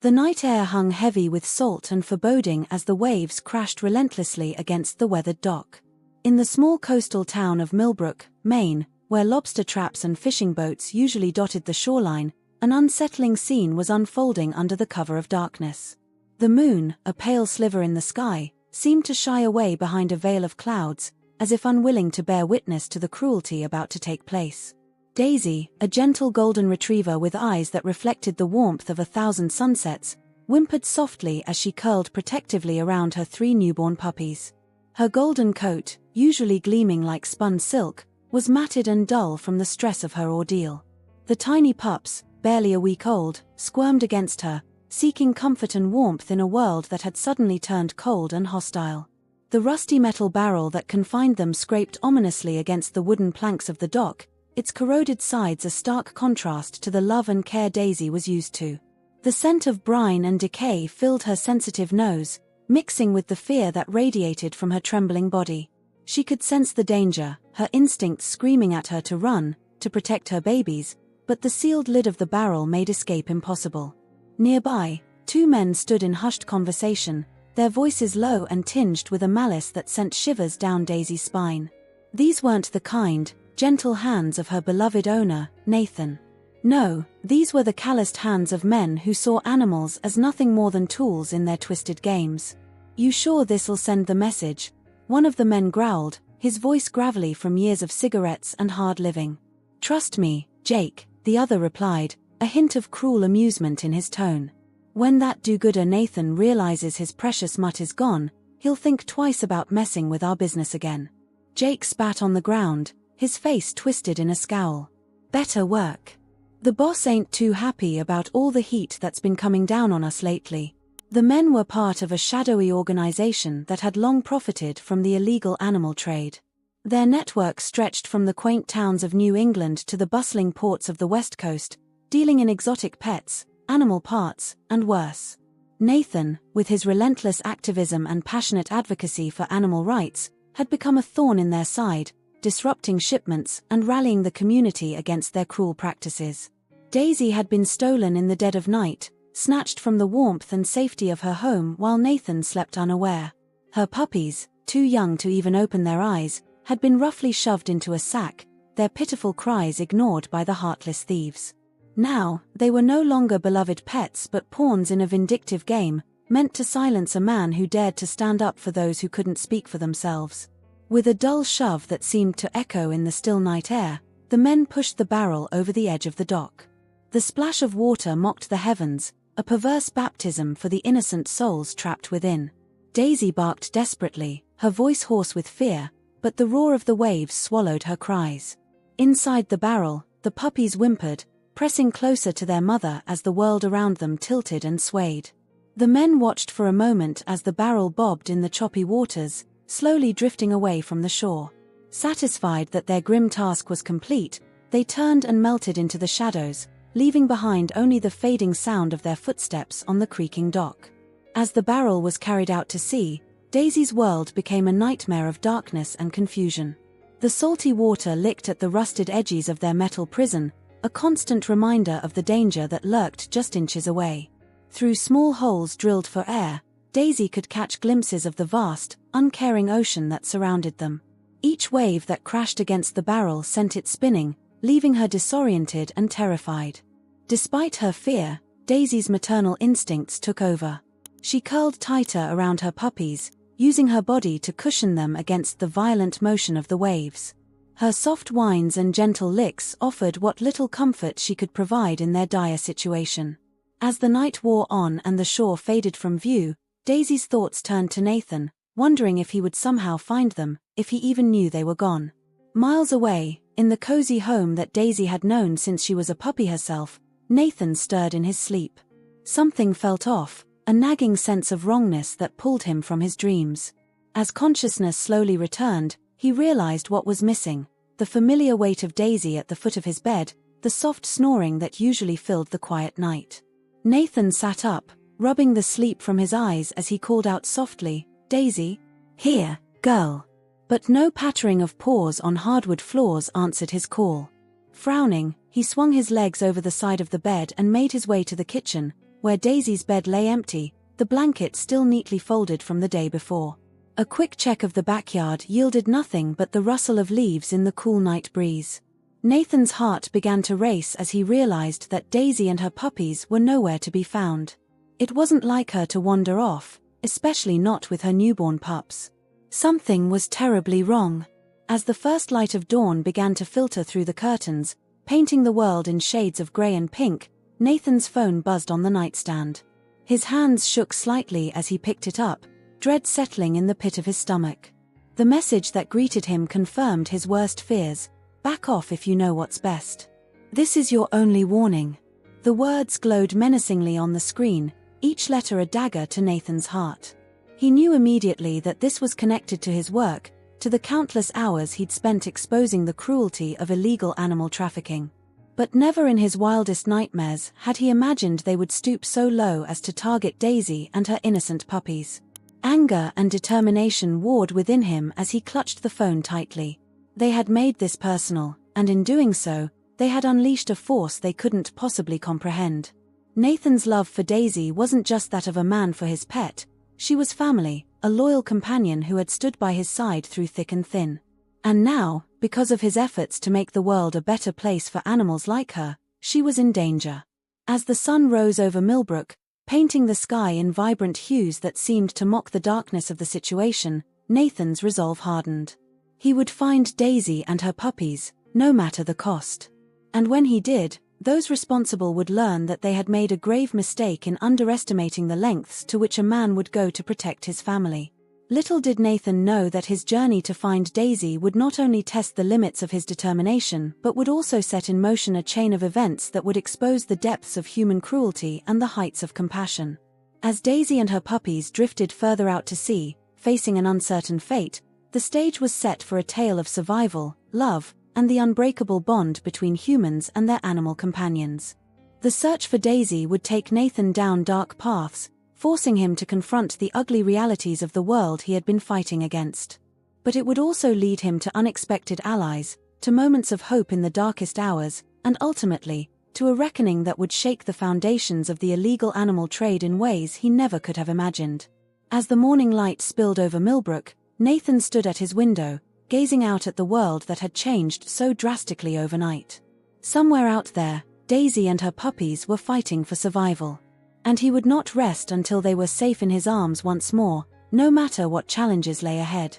The night air hung heavy with salt and foreboding as the waves crashed relentlessly against the weathered dock. In the small coastal town of Millbrook, Maine, where lobster traps and fishing boats usually dotted the shoreline, an unsettling scene was unfolding under the cover of darkness. The moon, a pale sliver in the sky, seemed to shy away behind a veil of clouds, as if unwilling to bear witness to the cruelty about to take place. Daisy, a gentle golden retriever with eyes that reflected the warmth of 1,000 sunsets, whimpered softly as she curled protectively around her 3 newborn puppies. Her golden coat, usually gleaming like spun silk, was matted and dull from the stress of her ordeal. The tiny pups, barely a week old, squirmed against her, seeking comfort and warmth in a world that had suddenly turned cold and hostile. The rusty metal barrel that confined them scraped ominously against the wooden planks of the dock, its corroded sides a stark contrast to the love and care Daisy was used to. The scent of brine and decay filled her sensitive nose, mixing with the fear that radiated from her trembling body. She could sense the danger, her instincts screaming at her to run, to protect her babies, but the sealed lid of the barrel made escape impossible. Nearby, 2 men stood in hushed conversation, their voices low and tinged with a malice that sent shivers down Daisy's spine. These weren't the kind, gentle hands of her beloved owner, Nathan. No, these were the calloused hands of men who saw animals as nothing more than tools in their twisted games. "You sure this'll send the message?" one of the men growled, his voice gravelly from years of cigarettes and hard living. "Trust me, Jake," the other replied, a hint of cruel amusement in his tone. "When that do-gooder Nathan realizes his precious mutt is gone, he'll think twice about messing with our business again." Jake spat on the ground, his face twisted in a scowl. "Better work. The boss ain't too happy about all the heat that's been coming down on us lately." The men were part of a shadowy organization that had long profited from the illegal animal trade. Their network stretched from the quaint towns of New England to the bustling ports of the West Coast, dealing in exotic pets, animal parts, and worse. Nathan, with his relentless activism and passionate advocacy for animal rights, had become a thorn in their side, disrupting shipments and rallying the community against their cruel practices. Daisy had been stolen in the dead of night, snatched from the warmth and safety of her home while Nathan slept unaware. Her puppies, too young to even open their eyes, had been roughly shoved into a sack, their pitiful cries ignored by the heartless thieves. Now, they were no longer beloved pets but pawns in a vindictive game, meant to silence a man who dared to stand up for those who couldn't speak for themselves. With a dull shove that seemed to echo in the still night air, the men pushed the barrel over the edge of the dock. The splash of water mocked the heavens, a perverse baptism for the innocent souls trapped within. Daisy barked desperately, her voice hoarse with fear, but the roar of the waves swallowed her cries. Inside the barrel, the puppies whimpered, pressing closer to their mother as the world around them tilted and swayed. The men watched for a moment as the barrel bobbed in the choppy waters, slowly drifting away from the shore. Satisfied that their grim task was complete, they turned and melted into the shadows, leaving behind only the fading sound of their footsteps on the creaking dock. As the barrel was carried out to sea, Daisy's world became a nightmare of darkness and confusion. The salty water licked at the rusted edges of their metal prison, a constant reminder of the danger that lurked just inches away. Through small holes drilled for air, Daisy could catch glimpses of the vast, uncaring ocean that surrounded them. Each wave that crashed against the barrel sent it spinning, leaving her disoriented and terrified. Despite her fear, Daisy's maternal instincts took over. She curled tighter around her puppies, using her body to cushion them against the violent motion of the waves. Her soft whines and gentle licks offered what little comfort she could provide in their dire situation. As the night wore on and the shore faded from view, Daisy's thoughts turned to Nathan, wondering if he would somehow find them, if he even knew they were gone. Miles away, in the cozy home that Daisy had known since she was a puppy herself, Nathan stirred in his sleep. Something felt off, a nagging sense of wrongness that pulled him from his dreams. As consciousness slowly returned, he realized what was missing: the familiar weight of Daisy at the foot of his bed, the soft snoring that usually filled the quiet night. Nathan sat up, rubbing the sleep from his eyes as he called out softly, "Daisy? Here, girl." But no pattering of paws on hardwood floors answered his call. Frowning, he swung his legs over the side of the bed and made his way to the kitchen, where Daisy's bed lay empty, the blanket still neatly folded from the day before. A quick check of the backyard yielded nothing but the rustle of leaves in the cool night breeze. Nathan's heart began to race as he realized that Daisy and her puppies were nowhere to be found. It wasn't like her to wander off, especially not with her newborn pups. Something was terribly wrong. As the first light of dawn began to filter through the curtains, painting the world in shades of grey and pink, Nathan's phone buzzed on the nightstand. His hands shook slightly as he picked it up, dread settling in the pit of his stomach. The message that greeted him confirmed his worst fears: "Back off if you know what's best. This is your only warning." The words glowed menacingly on the screen, each letter a dagger to Nathan's heart. He knew immediately that this was connected to his work, to the countless hours he'd spent exposing the cruelty of illegal animal trafficking. But never in his wildest nightmares had he imagined they would stoop so low as to target Daisy and her innocent puppies. Anger and determination warred within him as he clutched the phone tightly. They had made this personal, and in doing so, they had unleashed a force they couldn't possibly comprehend. Nathan's love for Daisy wasn't just that of a man for his pet. She was family, a loyal companion who had stood by his side through thick and thin. And now, because of his efforts to make the world a better place for animals like her, she was in danger. As the sun rose over Millbrook, painting the sky in vibrant hues that seemed to mock the darkness of the situation, Nathan's resolve hardened. He would find Daisy and her puppies, no matter the cost. And when he did, those responsible would learn that they had made a grave mistake in underestimating the lengths to which a man would go to protect his family. Little did Nathan know that his journey to find Daisy would not only test the limits of his determination but would also set in motion a chain of events that would expose the depths of human cruelty and the heights of compassion. As Daisy and her puppies drifted further out to sea, facing an uncertain fate, the stage was set for a tale of survival, love, and the unbreakable bond between humans and their animal companions. The search for Daisy would take Nathan down dark paths, forcing him to confront the ugly realities of the world he had been fighting against. But it would also lead him to unexpected allies, to moments of hope in the darkest hours, and ultimately, to a reckoning that would shake the foundations of the illegal animal trade in ways he never could have imagined. As the morning light spilled over Millbrook, Nathan stood at his window, gazing out at the world that had changed so drastically overnight. Somewhere out there, Daisy and her puppies were fighting for survival. And he would not rest until they were safe in his arms once more, no matter what challenges lay ahead.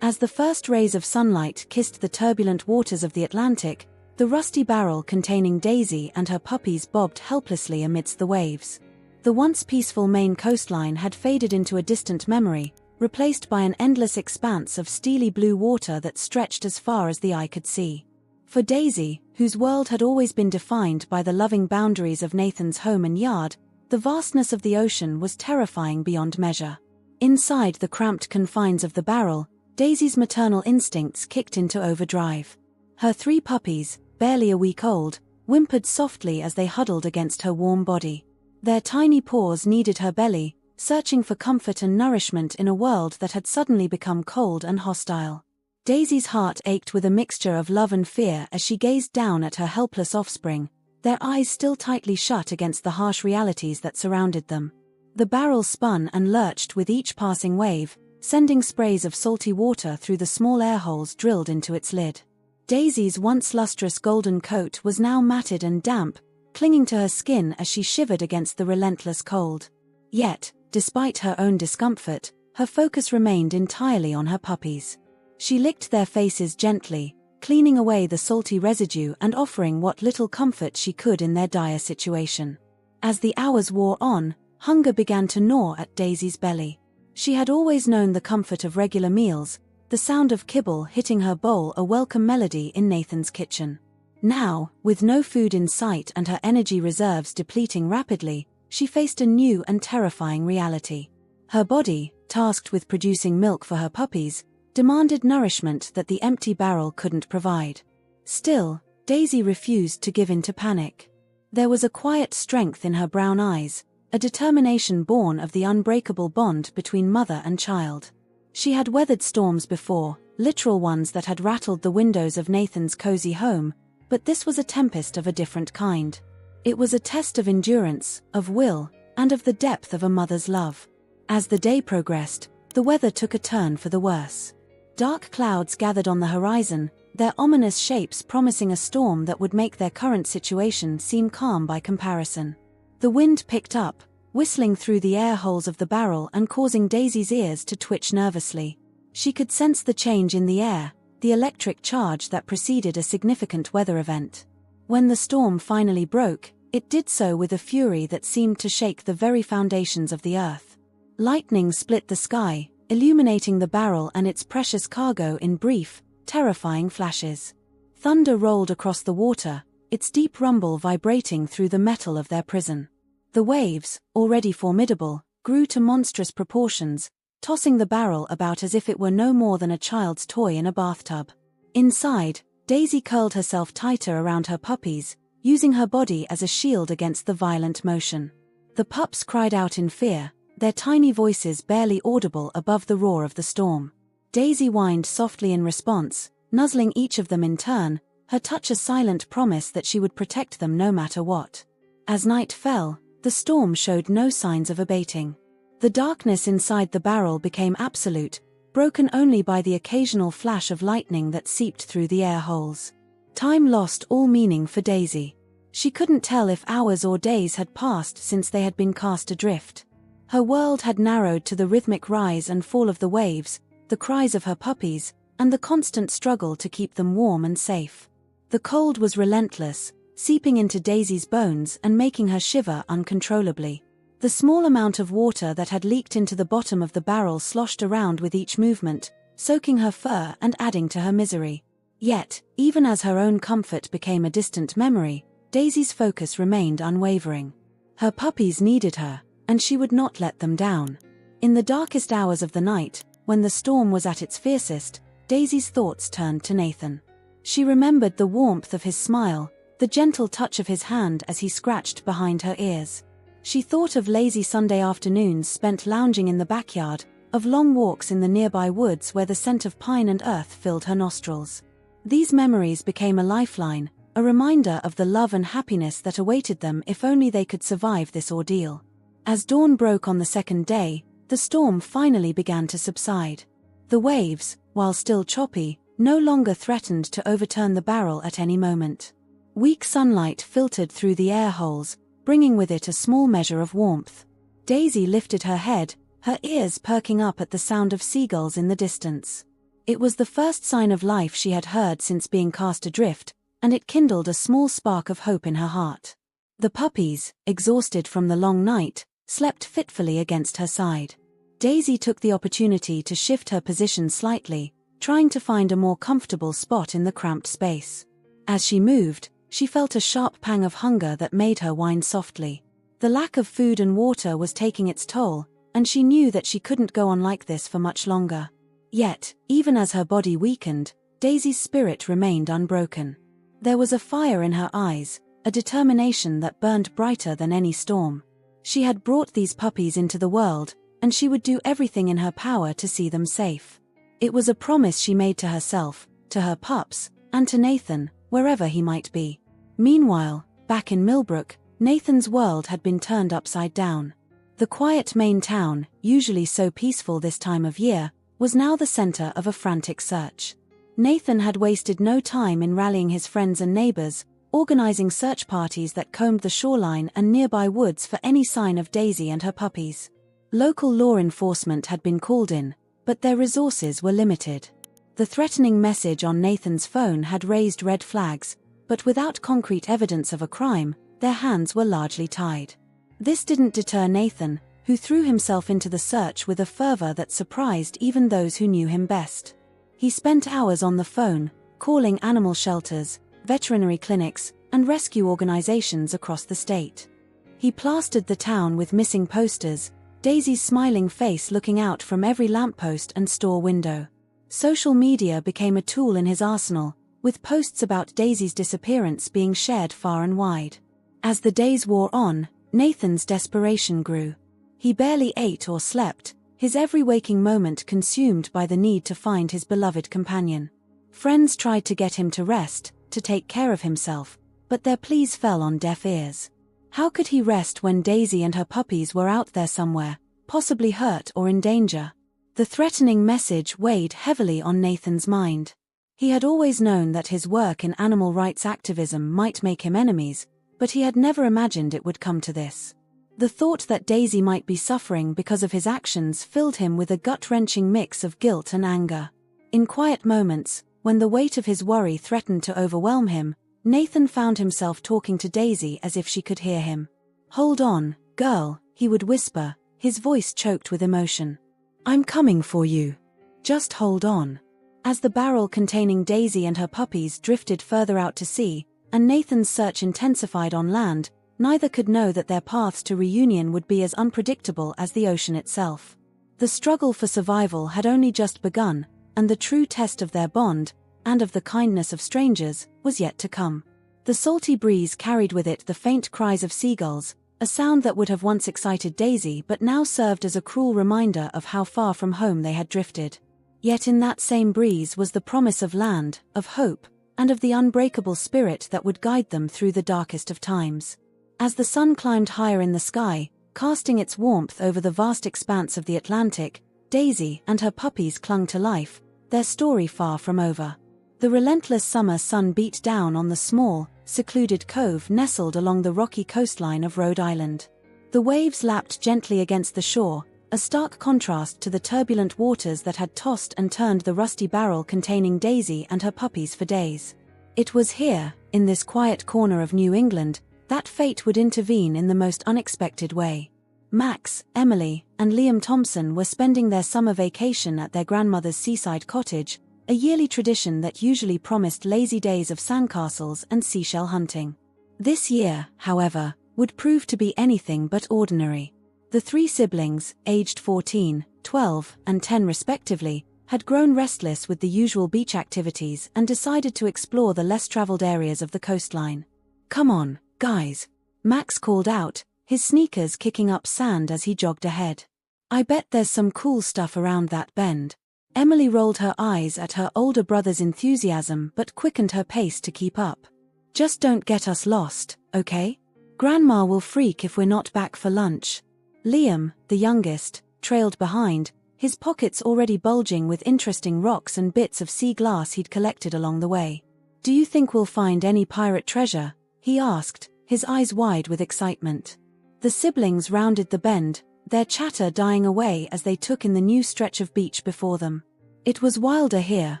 As the first rays of sunlight kissed the turbulent waters of the Atlantic, the rusty barrel containing Daisy and her puppies bobbed helplessly amidst the waves. The once peaceful Maine coastline had faded into a distant memory, replaced by an endless expanse of steely blue water that stretched as far as the eye could see. For Daisy, whose world had always been defined by the loving boundaries of Nathan's home and yard, the vastness of the ocean was terrifying beyond measure. Inside the cramped confines of the barrel, Daisy's maternal instincts kicked into overdrive. Her 3 puppies, barely a week old, whimpered softly as they huddled against her warm body. Their tiny paws kneaded her belly, searching for comfort and nourishment in a world that had suddenly become cold and hostile. Daisy's heart ached with a mixture of love and fear as she gazed down at her helpless offspring, their eyes still tightly shut against the harsh realities that surrounded them. The barrel spun and lurched with each passing wave, sending sprays of salty water through the small air holes drilled into its lid. Daisy's once lustrous golden coat was now matted and damp, clinging to her skin as she shivered against the relentless cold. Yet, despite her own discomfort, her focus remained entirely on her puppies. She licked their faces gently, cleaning away the salty residue and offering what little comfort she could in their dire situation. As the hours wore on, hunger began to gnaw at Daisy's belly. She had always known the comfort of regular meals, the sound of kibble hitting her bowl a welcome melody in Nathan's kitchen. Now, with no food in sight and her energy reserves depleting rapidly, she faced a new and terrifying reality. Her body, tasked with producing milk for her puppies, demanded nourishment that the empty barrel couldn't provide. Still, Daisy refused to give in to panic. There was a quiet strength in her brown eyes, a determination born of the unbreakable bond between mother and child. She had weathered storms before, literal ones that had rattled the windows of Nathan's cozy home, but this was a tempest of a different kind. It was a test of endurance, of will, and of the depth of a mother's love. As the day progressed, the weather took a turn for the worse. Dark clouds gathered on the horizon, their ominous shapes promising a storm that would make their current situation seem calm by comparison. The wind picked up, whistling through the air holes of the barrel and causing Daisy's ears to twitch nervously. She could sense the change in the air, the electric charge that preceded a significant weather event. When the storm finally broke, it did so with a fury that seemed to shake the very foundations of the earth. Lightning split the sky, illuminating the barrel and its precious cargo in brief, terrifying flashes. Thunder rolled across the water, its deep rumble vibrating through the metal of their prison. The waves, already formidable, grew to monstrous proportions, tossing the barrel about as if it were no more than a child's toy in a bathtub. Inside, Daisy curled herself tighter around her puppies, using her body as a shield against the violent motion. The pups cried out in fear, their tiny voices barely audible above the roar of the storm. Daisy whined softly in response, nuzzling each of them in turn, her touch a silent promise that she would protect them no matter what. As night fell, the storm showed no signs of abating. The darkness inside the barrel became absolute, broken only by the occasional flash of lightning that seeped through the air holes. Time lost all meaning for Daisy. She couldn't tell if hours or days had passed since they had been cast adrift. Her world had narrowed to the rhythmic rise and fall of the waves, the cries of her puppies, and the constant struggle to keep them warm and safe. The cold was relentless, seeping into Daisy's bones and making her shiver uncontrollably. The small amount of water that had leaked into the bottom of the barrel sloshed around with each movement, soaking her fur and adding to her misery. Yet, even as her own comfort became a distant memory, Daisy's focus remained unwavering. Her puppies needed her, and she would not let them down. In the darkest hours of the night, when the storm was at its fiercest, Daisy's thoughts turned to Nathan. She remembered the warmth of his smile, the gentle touch of his hand as he scratched behind her ears. She thought of lazy Sunday afternoons spent lounging in the backyard, of long walks in the nearby woods where the scent of pine and earth filled her nostrils. These memories became a lifeline, a reminder of the love and happiness that awaited them if only they could survive this ordeal. As dawn broke on the second day, the storm finally began to subside. The waves, while still choppy, no longer threatened to overturn the barrel at any moment. Weak sunlight filtered through the air holes, bringing with it a small measure of warmth. Daisy lifted her head, her ears perking up at the sound of seagulls in the distance. It was the first sign of life she had heard since being cast adrift, and it kindled a small spark of hope in her heart. The puppies, exhausted from the long night, slept fitfully against her side. Daisy took the opportunity to shift her position slightly, trying to find a more comfortable spot in the cramped space. As she moved, she felt a sharp pang of hunger that made her whine softly. The lack of food and water was taking its toll, and she knew that she couldn't go on like this for much longer. Yet, even as her body weakened, Daisy's spirit remained unbroken. There was a fire in her eyes, a determination that burned brighter than any storm. She had brought these puppies into the world, and she would do everything in her power to see them safe. It was a promise she made to herself, to her pups, and to Nathan, wherever he might be. Meanwhile, back in Millbrook, Nathan's world had been turned upside down. The quiet Maine town, usually so peaceful this time of year, was now the center of a frantic search. Nathan had wasted no time in rallying his friends and neighbors, organizing search parties that combed the shoreline and nearby woods for any sign of Daisy and her puppies. Local law enforcement had been called in, but their resources were limited. The threatening message on Nathan's phone had raised red flags, but without concrete evidence of a crime, their hands were largely tied. This didn't deter Nathan, who threw himself into the search with a fervor that surprised even those who knew him best. He spent hours on the phone, calling animal shelters, veterinary clinics, and rescue organizations across the state. He plastered the town with missing posters, Daisy's smiling face looking out from every lamppost and store window. Social media became a tool in his arsenal, with posts about Daisy's disappearance being shared far and wide. As the days wore on, Nathan's desperation grew. He barely ate or slept, his every waking moment consumed by the need to find his beloved companion. Friends tried to get him to rest, to take care of himself, but their pleas fell on deaf ears. How could he rest when Daisy and her puppies were out there somewhere, possibly hurt or in danger? The threatening message weighed heavily on Nathan's mind. He had always known that his work in animal rights activism might make him enemies, but he had never imagined it would come to this. The thought that Daisy might be suffering because of his actions filled him with a gut-wrenching mix of guilt and anger. In quiet moments, when the weight of his worry threatened to overwhelm him, Nathan found himself talking to Daisy as if she could hear him. "Hold on, girl," he would whisper, his voice choked with emotion. "I'm coming for you. Just hold on." As the barrel containing Daisy and her puppies drifted further out to sea, and Nathan's search intensified on land, neither could know that their paths to reunion would be as unpredictable as the ocean itself. The struggle for survival had only just begun, and the true test of their bond, and of the kindness of strangers, was yet to come. The salty breeze carried with it the faint cries of seagulls, a sound that would have once excited Daisy but now served as a cruel reminder of how far from home they had drifted. Yet in that same breeze was the promise of land, of hope, and of the unbreakable spirit that would guide them through the darkest of times. As the sun climbed higher in the sky, casting its warmth over the vast expanse of the Atlantic, Daisy and her puppies clung to life, their story far from over. The relentless summer sun beat down on the small, secluded cove nestled along the rocky coastline of Rhode Island. The waves lapped gently against the shore, a stark contrast to the turbulent waters that had tossed and turned the rusty barrel containing Daisy and her puppies for days. It was here, in this quiet corner of New England, that fate would intervene in the most unexpected way. Max, Emily, and Liam Thompson were spending their summer vacation at their grandmother's seaside cottage, a yearly tradition that usually promised lazy days of sandcastles and seashell hunting. This year, however, would prove to be anything but ordinary. The three siblings, aged 14, 12, and 10 respectively, had grown restless with the usual beach activities and decided to explore the less-traveled areas of the coastline. "Come on, guys," Max called out, his sneakers kicking up sand as he jogged ahead. "I bet there's some cool stuff around that bend." Emily rolled her eyes at her older brother's enthusiasm but quickened her pace to keep up. "Just don't get us lost, okay? Grandma will freak if we're not back for lunch." Liam, the youngest, trailed behind, his pockets already bulging with interesting rocks and bits of sea glass he'd collected along the way. "Do you think we'll find any pirate treasure?" he asked, his eyes wide with excitement. The siblings rounded the bend, their chatter dying away as they took in the new stretch of beach before them. It was wilder here,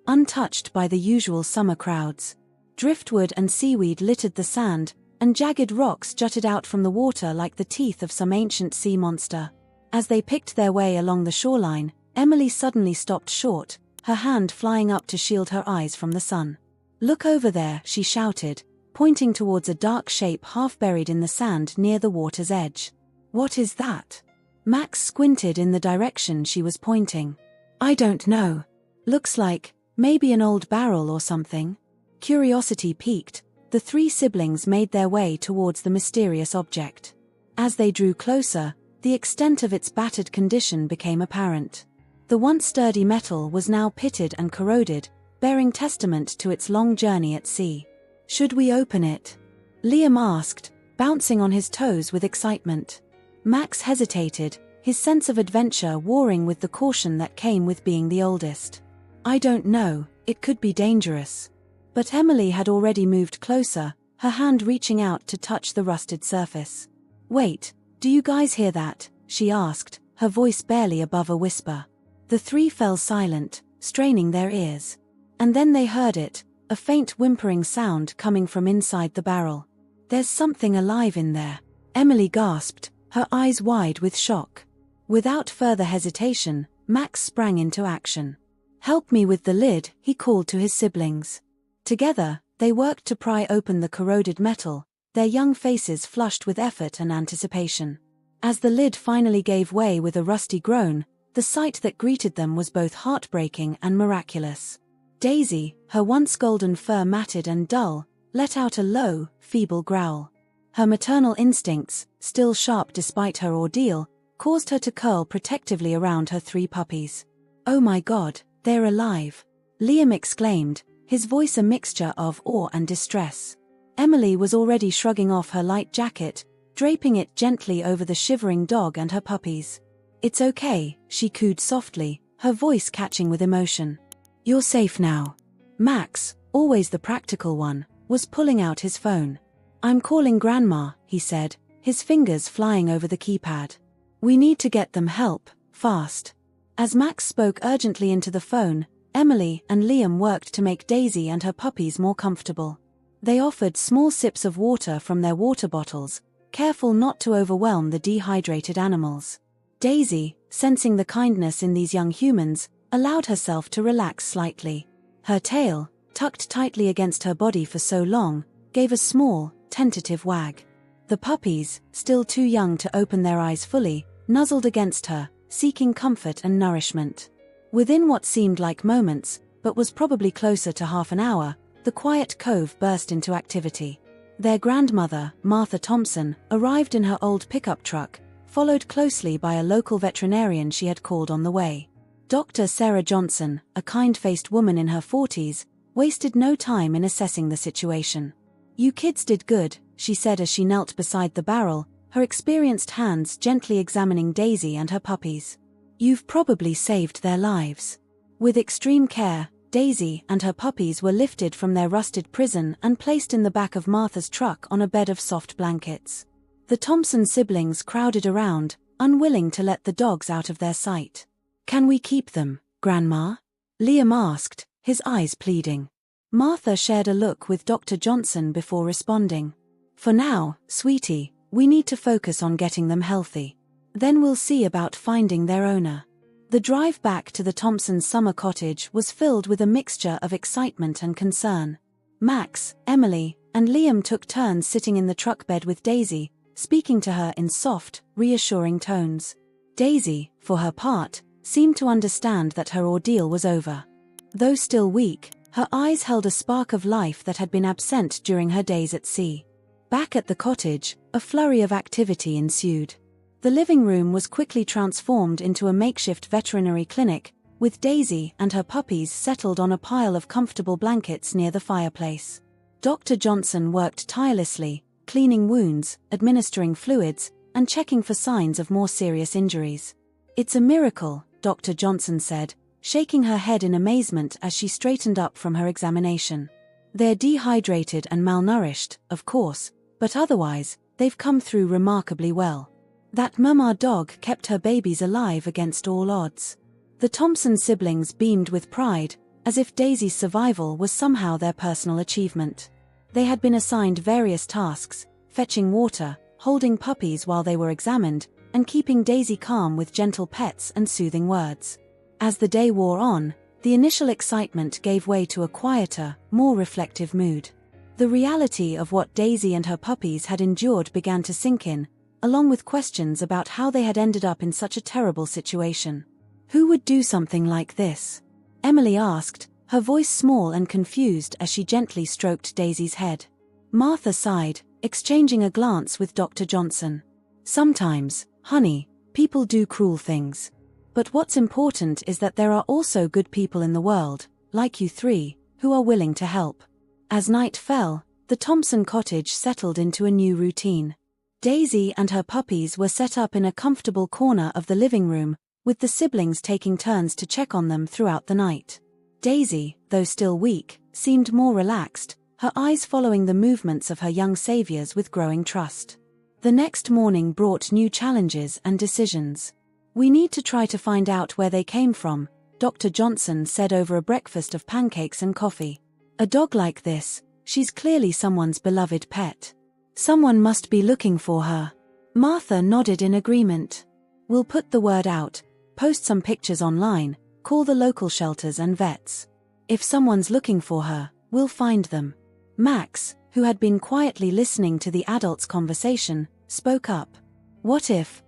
untouched by the usual summer crowds. Driftwood and seaweed littered the sand, and jagged rocks jutted out from the water like the teeth of some ancient sea monster. As they picked their way along the shoreline, Emily suddenly stopped short, her hand flying up to shield her eyes from the sun. "Look over there," she shouted, pointing towards a dark shape half buried in the sand near the water's edge. "What is that?" Max squinted in the direction she was pointing. "I don't know. Looks like, maybe an old barrel or something." Curiosity piqued, the three siblings made their way towards the mysterious object. As they drew closer, the extent of its battered condition became apparent. The once sturdy metal was now pitted and corroded, bearing testament to its long journey at sea. "Should we open it?" Liam asked, bouncing on his toes with excitement. Max hesitated, his sense of adventure warring with the caution that came with being the oldest. "I don't know, it could be dangerous." But Emily had already moved closer, her hand reaching out to touch the rusted surface. "Wait, do you guys hear that?" she asked, her voice barely above a whisper. The three fell silent, straining their ears. And then they heard it, a faint whimpering sound coming from inside the barrel. "There's something alive in there," Emily gasped, her eyes wide with shock. Without further hesitation, Max sprang into action. "Help me with the lid," he called to his siblings. Together, they worked to pry open the corroded metal, their young faces flushed with effort and anticipation. As the lid finally gave way with a rusty groan, the sight that greeted them was both heartbreaking and miraculous. Daisy, her once golden fur matted and dull, let out a low, feeble growl. Her maternal instincts, still sharp despite her ordeal, caused her to curl protectively around her three puppies. "Oh my God, they're alive!" Liam exclaimed, his voice a mixture of awe and distress. Emily was already shrugging off her light jacket, draping it gently over the shivering dog and her puppies. "It's okay," she cooed softly, her voice catching with emotion. "You're safe now." Max, always the practical one, was pulling out his phone. "I'm calling Grandma," he said, his fingers flying over the keypad. "We need to get them help, fast." As Max spoke urgently into the phone, Emily and Liam worked to make Daisy and her puppies more comfortable. They offered small sips of water from their water bottles, careful not to overwhelm the dehydrated animals. Daisy, sensing the kindness in these young humans, allowed herself to relax slightly. Her tail, tucked tightly against her body for so long, gave a small, tentative wag. The puppies, still too young to open their eyes fully, nuzzled against her, seeking comfort and nourishment. Within what seemed like moments, but was probably closer to half an hour, the quiet cove burst into activity. Their grandmother, Martha Thompson, arrived in her old pickup truck, followed closely by a local veterinarian she had called on the way. Dr. Sarah Johnson, a kind-faced woman in her 40s, wasted no time in assessing the situation. "You kids did good," she said as she knelt beside the barrel, her experienced hands gently examining Daisy and her puppies. "You've probably saved their lives." With extreme care, Daisy and her puppies were lifted from their rusted prison and placed in the back of Martha's truck on a bed of soft blankets. The Thompson siblings crowded around, unwilling to let the dogs out of their sight. "Can we keep them, Grandma?" Liam asked, his eyes pleading. Martha shared a look with Dr. Johnson before responding. "For now, sweetie, we need to focus on getting them healthy. Then we'll see about finding their owner." The drive back to the Thompsons' summer cottage was filled with a mixture of excitement and concern. Max, Emily, and Liam took turns sitting in the truck bed with Daisy, speaking to her in soft, reassuring tones. Daisy, for her part, seemed to understand that her ordeal was over. Though still weak, her eyes held a spark of life that had been absent during her days at sea. Back at the cottage, a flurry of activity ensued. The living room was quickly transformed into a makeshift veterinary clinic, with Daisy and her puppies settled on a pile of comfortable blankets near the fireplace. Dr. Johnson worked tirelessly, cleaning wounds, administering fluids, and checking for signs of more serious injuries. "It's a miracle," Dr. Johnson said, shaking her head in amazement as she straightened up from her examination. "They're dehydrated and malnourished, of course, but otherwise, they've come through remarkably well. That mama dog kept her babies alive against all odds." The Thompson siblings beamed with pride, as if Daisy's survival was somehow their personal achievement. They had been assigned various tasks, fetching water, holding puppies while they were examined, and keeping Daisy calm with gentle pets and soothing words. As the day wore on, the initial excitement gave way to a quieter, more reflective mood. The reality of what Daisy and her puppies had endured began to sink in, along with questions about how they had ended up in such a terrible situation. "Who would do something like this?" Emily asked, her voice small and confused as she gently stroked Daisy's head. Martha sighed, exchanging a glance with Dr. Johnson. "Sometimes, honey, people do cruel things. But what's important is that there are also good people in the world, like you three, who are willing to help." As night fell, the Thompson cottage settled into a new routine. Daisy and her puppies were set up in a comfortable corner of the living room, with the siblings taking turns to check on them throughout the night. Daisy, though still weak, seemed more relaxed, her eyes following the movements of her young saviors with growing trust. The next morning brought new challenges and decisions. "We need to try to find out where they came from," Dr. Johnson said over a breakfast of pancakes and coffee. "A dog like this, she's clearly someone's beloved pet. Someone must be looking for her." Martha nodded in agreement. "We'll put the word out, post some pictures online, call the local shelters and vets. If someone's looking for her, we'll find them." Max, who had been quietly listening to the adults' conversation, spoke up. What if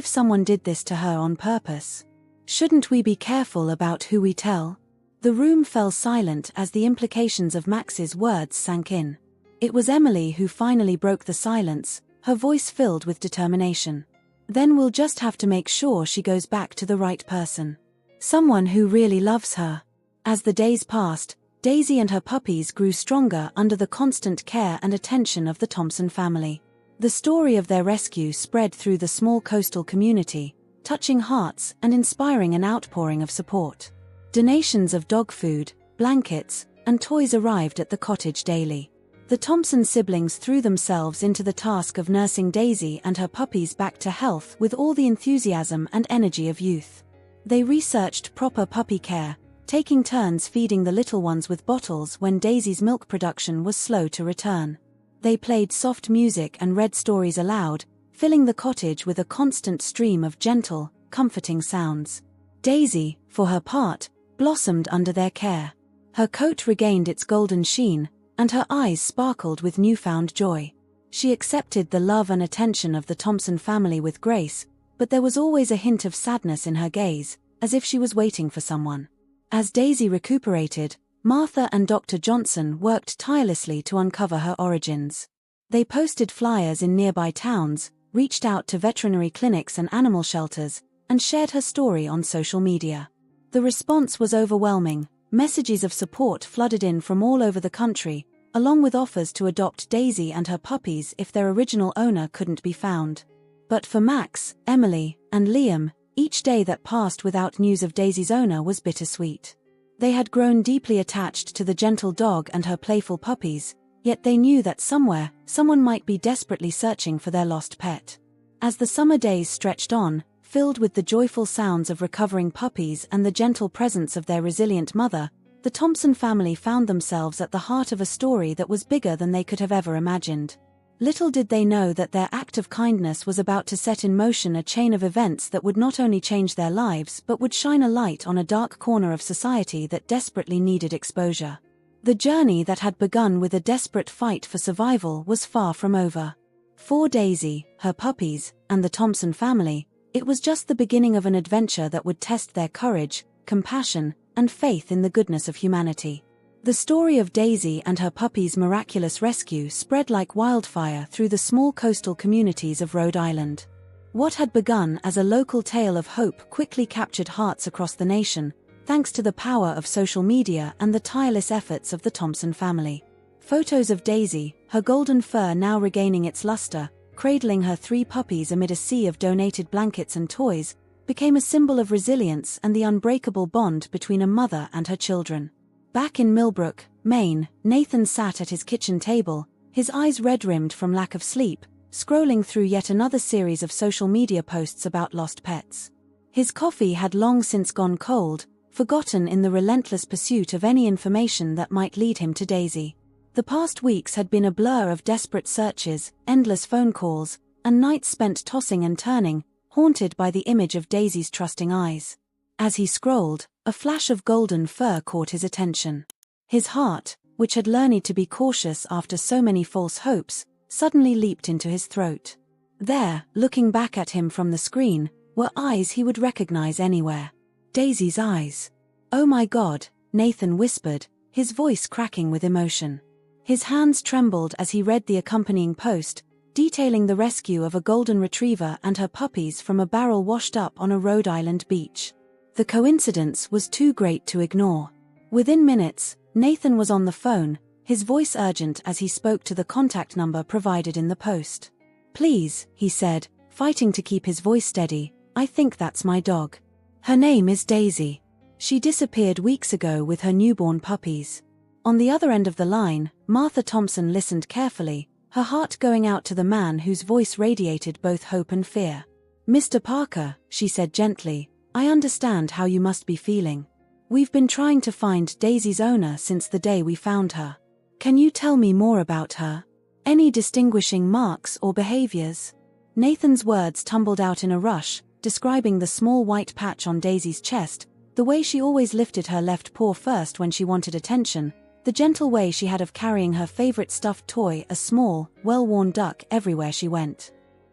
someone did this to her on purpose? Shouldn't we be careful about who we tell?" The room fell silent as the implications of Max's words sank in. It was Emily who finally broke the silence, her voice filled with determination. "Then we'll just have to make sure she goes back to the right person. Someone who really loves her." As the days passed, Daisy and her puppies grew stronger under the constant care and attention of the Thompson family. The story of their rescue spread through the small coastal community, touching hearts and inspiring an outpouring of support. Donations of dog food, blankets, and toys arrived at the cottage daily. The Thompson siblings threw themselves into the task of nursing Daisy and her puppies back to health with all the enthusiasm and energy of youth. They researched proper puppy care, taking turns feeding the little ones with bottles when Daisy's milk production was slow to return. They played soft music and read stories aloud, filling the cottage with a constant stream of gentle, comforting sounds. Daisy, for her part, blossomed under their care. Her coat regained its golden sheen, and her eyes sparkled with newfound joy. She accepted the love and attention of the Thompson family with grace, but there was always a hint of sadness in her gaze, as if she was waiting for someone. As Daisy recuperated, Martha and Dr. Johnson worked tirelessly to uncover her origins. They posted flyers in nearby towns, reached out to veterinary clinics and animal shelters, and shared her story on social media. The response was overwhelming. Messages of support flooded in from all over the country, along with offers to adopt Daisy and her puppies if their original owner couldn't be found. But for Max, Emily, and Liam, each day that passed without news of Daisy's owner was bittersweet. They had grown deeply attached to the gentle dog and her playful puppies, yet they knew that somewhere, someone might be desperately searching for their lost pet. As the summer days stretched on, filled with the joyful sounds of recovering puppies and the gentle presence of their resilient mother, the Thompson family found themselves at the heart of a story that was bigger than they could have ever imagined. Little did they know that their act of kindness was about to set in motion a chain of events that would not only change their lives but would shine a light on a dark corner of society that desperately needed exposure. The journey that had begun with a desperate fight for survival was far from over. For Daisy, her puppies, and the Thompson family, it was just the beginning of an adventure that would test their courage, compassion, and faith in the goodness of humanity. The story of Daisy and her puppy's miraculous rescue spread like wildfire through the small coastal communities of Rhode Island. What had begun as a local tale of hope quickly captured hearts across the nation, thanks to the power of social media and the tireless efforts of the Thompson family. Photos of Daisy, her golden fur now regaining its luster, cradling her 3 puppies amid a sea of donated blankets and toys, became a symbol of resilience and the unbreakable bond between a mother and her children. Back in Millbrook, Maine, Nathan sat at his kitchen table, his eyes red-rimmed from lack of sleep, scrolling through yet another series of social media posts about lost pets. His coffee had long since gone cold, forgotten in the relentless pursuit of any information that might lead him to Daisy. The past weeks had been a blur of desperate searches, endless phone calls, and nights spent tossing and turning, haunted by the image of Daisy's trusting eyes. As he scrolled, a flash of golden fur caught his attention. His heart, which had learned to be cautious after so many false hopes, suddenly leaped into his throat. There, looking back at him from the screen, were eyes he would recognize anywhere. Daisy's eyes. "Oh my God," Nathan whispered, his voice cracking with emotion. His hands trembled as he read the accompanying post, detailing the rescue of a golden retriever and her puppies from a barrel washed up on a Rhode Island beach. The coincidence was too great to ignore. Within minutes, Nathan was on the phone, his voice urgent as he spoke to the contact number provided in the post. "Please," he said, fighting to keep his voice steady, "I think that's my dog. Her name is Daisy. She disappeared weeks ago with her newborn puppies." On the other end of the line, Martha Thompson listened carefully, her heart going out to the man whose voice radiated both hope and fear. "Mr. Parker," she said gently, "I understand how you must be feeling. We've been trying to find Daisy's owner since the day we found her. Can you tell me more about her? Any distinguishing marks or behaviors?" Nathan's words tumbled out in a rush, describing the small white patch on Daisy's chest, the way she always lifted her left paw first when she wanted attention, the gentle way she had of carrying her favorite stuffed toy, a small, well-worn duck, everywhere she went.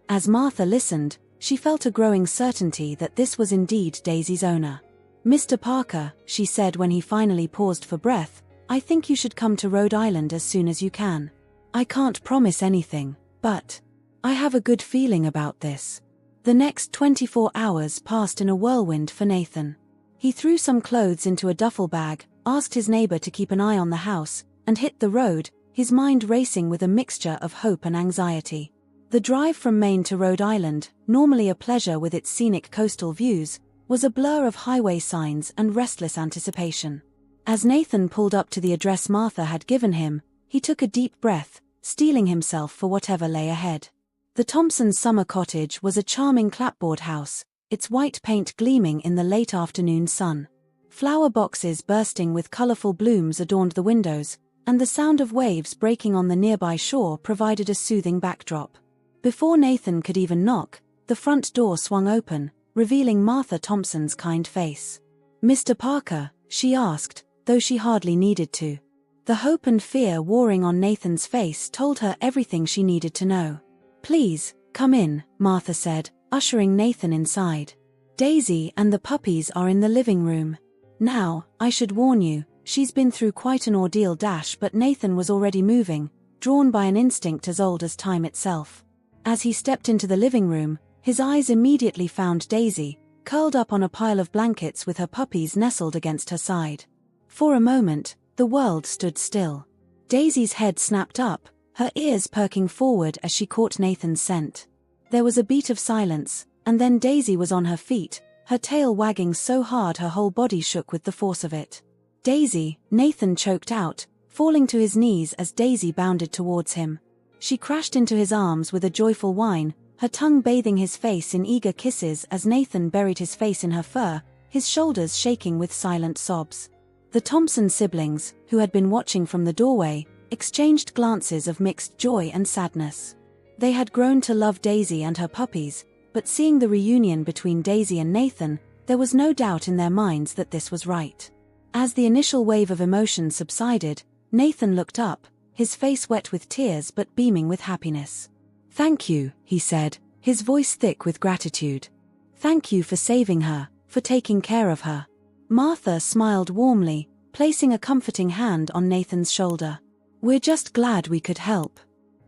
As Martha listened, she felt a growing certainty that this was indeed Daisy's owner. "Mr. Parker," she said when he finally paused for breath, "I think you should come to Rhode Island as soon as you can. I can't promise anything, but I have a good feeling about this." The next 24 hours passed in a whirlwind for Nathan. He threw some clothes into a duffel bag, asked his neighbor to keep an eye on the house, and hit the road, his mind racing with a mixture of hope and anxiety. The drive from Maine to Rhode Island, normally a pleasure with its scenic coastal views, was a blur of highway signs and restless anticipation. As Nathan pulled up to the address Martha had given him, he took a deep breath, steeling himself for whatever lay ahead. The Thompsons' summer cottage was a charming clapboard house, its white paint gleaming in the late afternoon sun. Flower boxes bursting with colorful blooms adorned the windows, and the sound of waves breaking on the nearby shore provided a soothing backdrop. Before Nathan could even knock, the front door swung open, revealing Martha Thompson's kind face. "Mr. Parker?" she asked, though she hardly needed to. The hope and fear warring on Nathan's face told her everything she needed to know. "Please, come in," Martha said, ushering Nathan inside. "Daisy and the puppies are in the living room. Now, I should warn you, she's been through quite an ordeal." But Nathan was already moving, drawn by an instinct as old as time itself. As he stepped into the living room, his eyes immediately found Daisy, curled up on a pile of blankets with her puppies nestled against her side. For a moment, the world stood still. Daisy's head snapped up, her ears perking forward as she caught Nathan's scent. There was a beat of silence, and then Daisy was on her feet, her tail wagging so hard her whole body shook with the force of it. "Daisy," Nathan choked out, falling to his knees as Daisy bounded towards him. She crashed into his arms with a joyful whine, her tongue bathing his face in eager kisses as Nathan buried his face in her fur, his shoulders shaking with silent sobs. The Thompson siblings, who had been watching from the doorway, exchanged glances of mixed joy and sadness. They had grown to love Daisy and her puppies, but seeing the reunion between Daisy and Nathan, there was no doubt in their minds that this was right. As the initial wave of emotion subsided, Nathan looked up, his face wet with tears but beaming with happiness. "Thank you," he said, his voice thick with gratitude. "Thank you for saving her, for taking care of her." Martha smiled warmly, placing a comforting hand on Nathan's shoulder. "We're just glad we could help.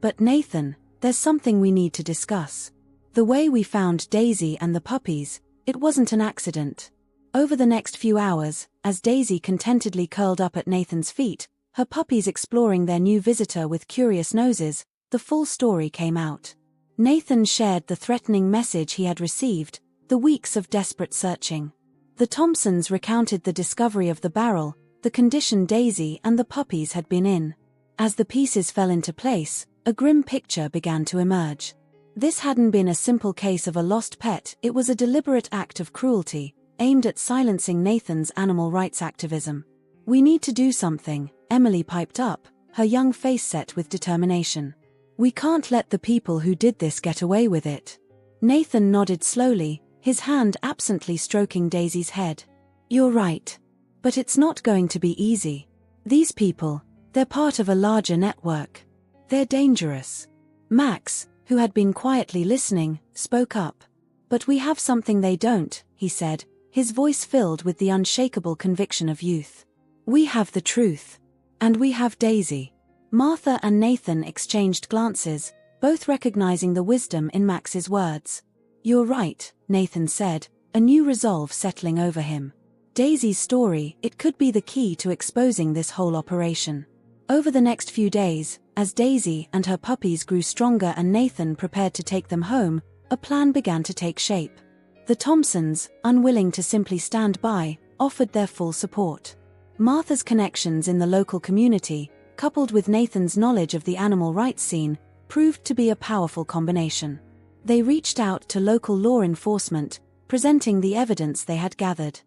But Nathan, there's something we need to discuss. The way we found Daisy and the puppies, it wasn't an accident." Over the next few hours, as Daisy contentedly curled up at Nathan's feet, her puppies exploring their new visitor with curious noses, the full story came out. Nathan shared the threatening message he had received, the weeks of desperate searching. The Thompsons recounted the discovery of the barrel, the condition Daisy and the puppies had been in. As the pieces fell into place, a grim picture began to emerge. This hadn't been a simple case of a lost pet, it was a deliberate act of cruelty, aimed at silencing Nathan's animal rights activism. "We need to do something," Emily piped up, her young face set with determination. "We can't let the people who did this get away with it." Nathan nodded slowly, his hand absently stroking Daisy's head. "You're right. But it's not going to be easy. These people, they're part of a larger network. They're dangerous." Max, who had been quietly listening, spoke up. "But we have something they don't," he said, his voice filled with the unshakable conviction of youth. "We have the truth. And we have Daisy." Martha and Nathan exchanged glances, both recognizing the wisdom in Max's words. "You're right," Nathan said, a new resolve settling over him. Daisy's story, it could be the key to exposing this whole operation. Over the next few days, as Daisy and her puppies grew stronger and Nathan prepared to take them home, a plan began to take shape. The Thompsons, unwilling to simply stand by, offered their full support. Martha's connections in the local community, coupled with Nathan's knowledge of the animal rights scene, proved to be a powerful combination. They reached out to local law enforcement, presenting the evidence they had gathered.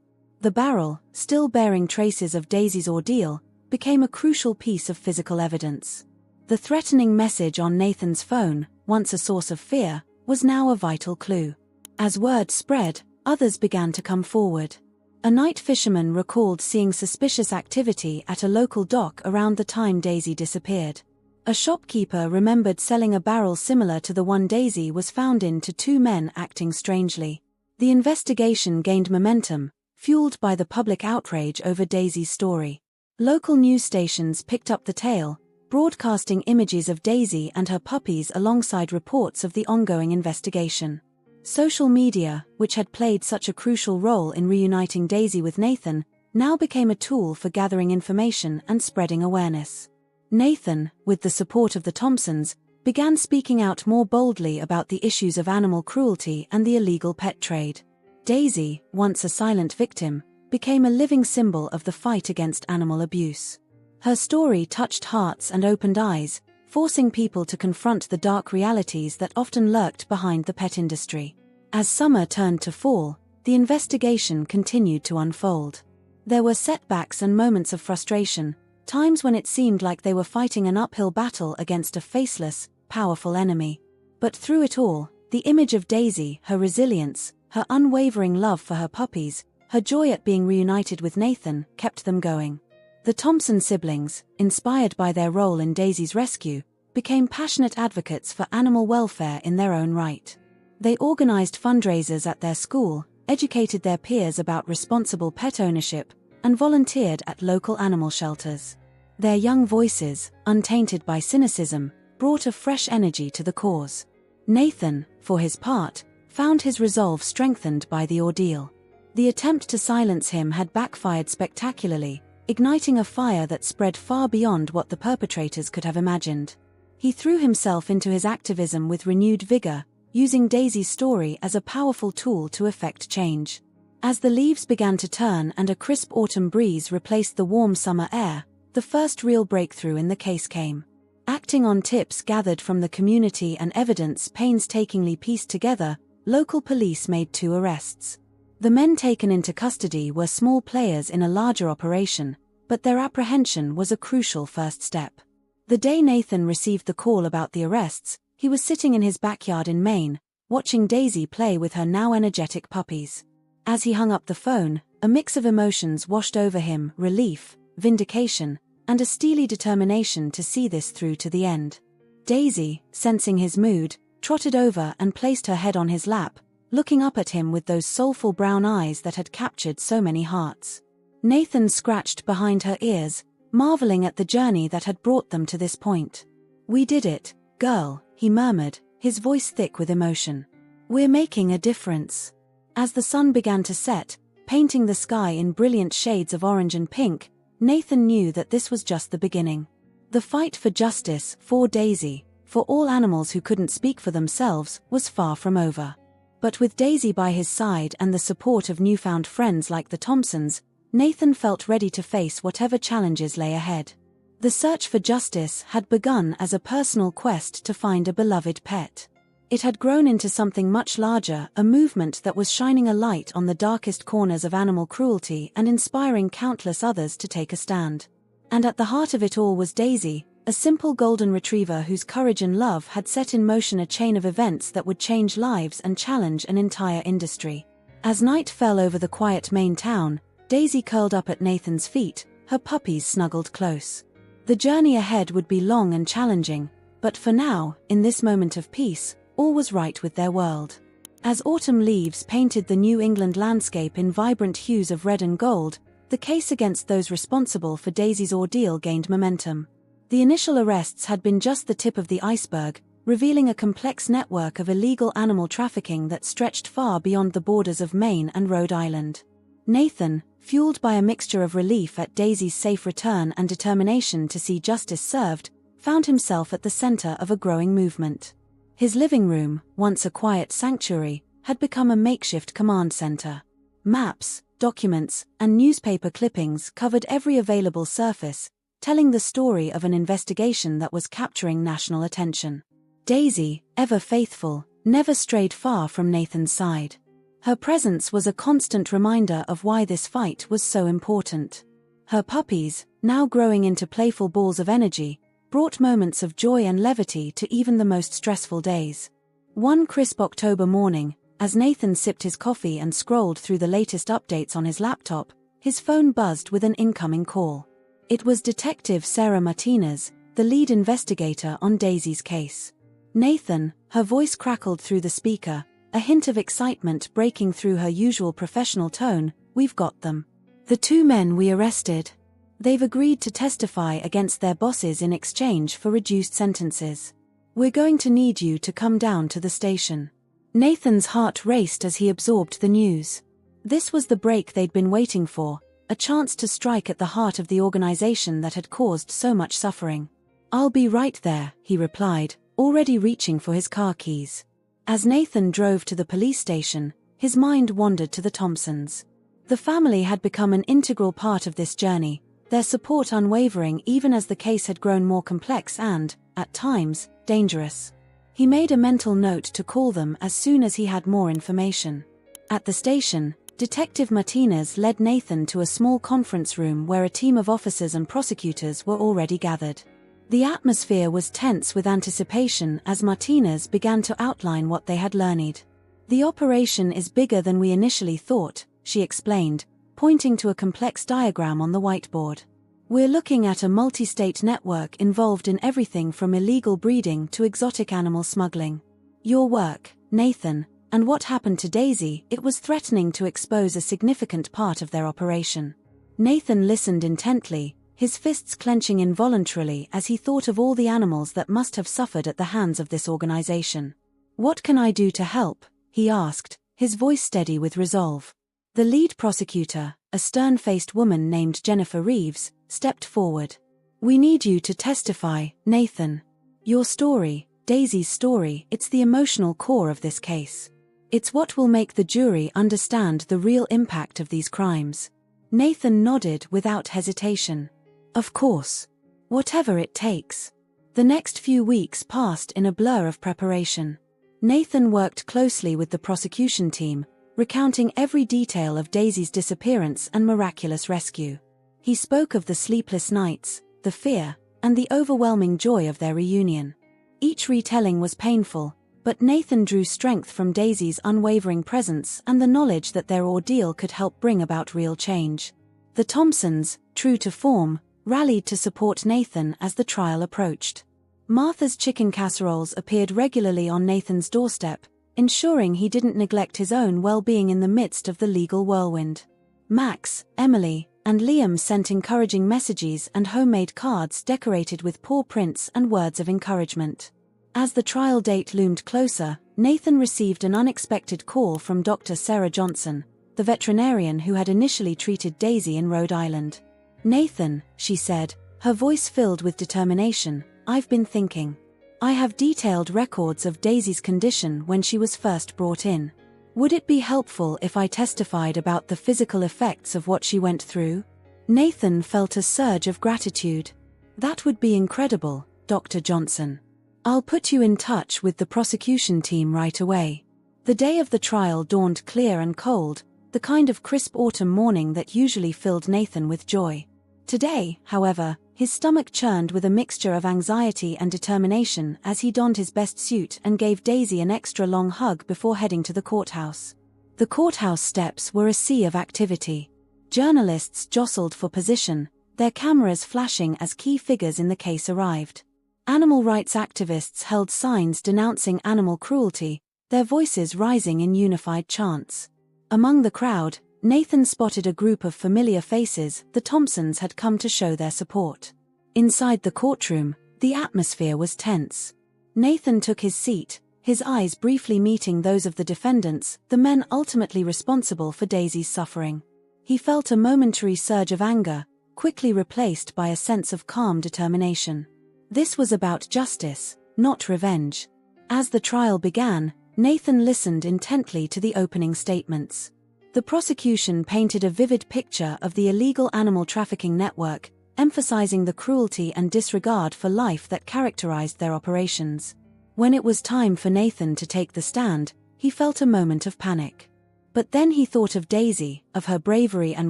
The barrel, still bearing traces of Daisy's ordeal, became a crucial piece of physical evidence. The threatening message on Nathan's phone, once a source of fear, was now a vital clue. As word spread, others began to come forward. A night fisherman recalled seeing suspicious activity at a local dock around the time Daisy disappeared. A shopkeeper remembered selling a barrel similar to the one Daisy was found in to two men acting strangely. The investigation gained momentum, fueled by the public outrage over Daisy's story. Local news stations picked up the tale, broadcasting images of Daisy and her puppies alongside reports of the ongoing investigation. Social media, which had played such a crucial role in reuniting Daisy with Nathan, now became a tool for gathering information and spreading awareness. Nathan, with the support of the Thompsons, began speaking out more boldly about the issues of animal cruelty and the illegal pet trade. Daisy, once a silent victim, became a living symbol of the fight against animal abuse. Her story touched hearts and opened eyes, forcing people to confront the dark realities that often lurked behind the pet industry. As summer turned to fall, the investigation continued to unfold. There were setbacks and moments of frustration, times when it seemed like they were fighting an uphill battle against a faceless, powerful enemy. But through it all, the image of Daisy, her resilience, her unwavering love for her puppies, her joy at being reunited with Nathan, kept them going. The Thompson siblings, inspired by their role in Daisy's rescue, became passionate advocates for animal welfare in their own right. They organized fundraisers at their school, educated their peers about responsible pet ownership, and volunteered at local animal shelters. Their young voices, untainted by cynicism, brought a fresh energy to the cause. Nathan, for his part, found his resolve strengthened by the ordeal. The attempt to silence him had backfired spectacularly, igniting a fire that spread far beyond what the perpetrators could have imagined. He threw himself into his activism with renewed vigor, using Daisy's story as a powerful tool to effect change. As the leaves began to turn and a crisp autumn breeze replaced the warm summer air, the first real breakthrough in the case came. Acting on tips gathered from the community and evidence painstakingly pieced together, local police made 2 arrests. The men taken into custody were small players in a larger operation, but their apprehension was a crucial first step. The day Nathan received the call about the arrests, he was sitting in his backyard in Maine, watching Daisy play with her now energetic puppies. As he hung up the phone, a mix of emotions washed over him: relief, vindication, and a steely determination to see this through to the end. Daisy, sensing his mood, trotted over and placed her head on his lap, looking up at him with those soulful brown eyes that had captured so many hearts. Nathan scratched behind her ears, marveling at the journey that had brought them to this point. "We did it, girl," he murmured, his voice thick with emotion. "We're making a difference." As the sun began to set, painting the sky in brilliant shades of orange and pink, Nathan knew that this was just the beginning. The fight for justice, for Daisy, for all animals who couldn't speak for themselves, was far from over. But with Daisy by his side and the support of newfound friends like the Thompsons, Nathan felt ready to face whatever challenges lay ahead. The search for justice had begun as a personal quest to find a beloved pet. It had grown into something much larger, a movement that was shining a light on the darkest corners of animal cruelty and inspiring countless others to take a stand. And at the heart of it all was Daisy, a simple golden retriever whose courage and love had set in motion a chain of events that would change lives and challenge an entire industry. As night fell over the quiet Maine town, Daisy curled up at Nathan's feet, her puppies snuggled close. The journey ahead would be long and challenging, but for now, in this moment of peace, all was right with their world. As autumn leaves painted the New England landscape in vibrant hues of red and gold, the case against those responsible for Daisy's ordeal gained momentum. The initial arrests had been just the tip of the iceberg, revealing a complex network of illegal animal trafficking that stretched far beyond the borders of Maine and Rhode Island. Nathan, fueled by a mixture of relief at Daisy's safe return and determination to see justice served, found himself at the center of a growing movement. His living room, once a quiet sanctuary, had become a makeshift command center. Maps, documents, and newspaper clippings covered every available surface, telling the story of an investigation that was capturing national attention. Daisy, ever faithful, never strayed far from Nathan's side. Her presence was a constant reminder of why this fight was so important. Her puppies, now growing into playful balls of energy, brought moments of joy and levity to even the most stressful days. One crisp October morning, as Nathan sipped his coffee and scrolled through the latest updates on his laptop, his phone buzzed with an incoming call. It was Detective Sarah Martinez, the lead investigator on Daisy's case. "Nathan," her voice crackled through the speaker, a hint of excitement breaking through her usual professional tone, "we've got them. The 2 men we arrested. They've agreed to testify against their bosses in exchange for reduced sentences. We're going to need you to come down to the station." Nathan's heart raced as he absorbed the news. This was the break they'd been waiting for, a chance to strike at the heart of the organization that had caused so much suffering. "I'll be right there," he replied, already reaching for his car keys. As Nathan drove to the police station, his mind wandered to the Thompsons. The family had become an integral part of this journey, their support unwavering even as the case had grown more complex and, at times, dangerous. He made a mental note to call them as soon as he had more information. At the station, Detective Martinez led Nathan to a small conference room where a team of officers and prosecutors were already gathered. The atmosphere was tense with anticipation as Martinez began to outline what they had learned. "The operation is bigger than we initially thought," she explained, pointing to a complex diagram on the whiteboard. "We're looking at a multi-state network involved in everything from illegal breeding to exotic animal smuggling. Your work, Nathan, and what happened to Daisy, it was threatening to expose a significant part of their operation." Nathan listened intently, his fists clenching involuntarily as he thought of all the animals that must have suffered at the hands of this organization. "What can I do to help?" he asked, his voice steady with resolve. The lead prosecutor, a stern-faced woman named Jennifer Reeves, stepped forward. "We need you to testify, Nathan. Your story, Daisy's story, it's the emotional core of this case. It's what will make the jury understand the real impact of these crimes." Nathan nodded without hesitation. "Of course. Whatever it takes." The next few weeks passed in a blur of preparation. Nathan worked closely with the prosecution team, recounting every detail of Daisy's disappearance and miraculous rescue. He spoke of the sleepless nights, the fear, and the overwhelming joy of their reunion. Each retelling was painful, but Nathan drew strength from Daisy's unwavering presence and the knowledge that their ordeal could help bring about real change. The Thompsons, true to form, rallied to support Nathan as the trial approached. Martha's chicken casseroles appeared regularly on Nathan's doorstep, ensuring he didn't neglect his own well-being in the midst of the legal whirlwind. Max, Emily, and Liam sent encouraging messages and homemade cards decorated with paw prints and words of encouragement. As the trial date loomed closer, Nathan received an unexpected call from Dr. Sarah Johnson, the veterinarian who had initially treated Daisy in Rhode Island. "Nathan," she said, her voice filled with determination, "I've been thinking. I have detailed records of Daisy's condition when she was first brought in. Would it be helpful if I testified about the physical effects of what she went through?" Nathan felt a surge of gratitude. "That would be incredible, Dr. Johnson. I'll put you in touch with the prosecution team right away." The day of the trial dawned clear and cold, the kind of crisp autumn morning that usually filled Nathan with joy. Today, however, his stomach churned with a mixture of anxiety and determination as he donned his best suit and gave Daisy an extra long hug before heading to the courthouse. The courthouse steps were a sea of activity. Journalists jostled for position, their cameras flashing as key figures in the case arrived. Animal rights activists held signs denouncing animal cruelty, their voices rising in unified chants. Among the crowd, Nathan spotted a group of familiar faces. The Thompsons had come to show their support. Inside the courtroom, the atmosphere was tense. Nathan took his seat, his eyes briefly meeting those of the defendants, the men ultimately responsible for Daisy's suffering. He felt a momentary surge of anger, quickly replaced by a sense of calm determination. This was about justice, not revenge. As the trial began, Nathan listened intently to the opening statements. The prosecution painted a vivid picture of the illegal animal trafficking network, emphasizing the cruelty and disregard for life that characterized their operations. When it was time for Nathan to take the stand, he felt a moment of panic. But then he thought of Daisy, of her bravery and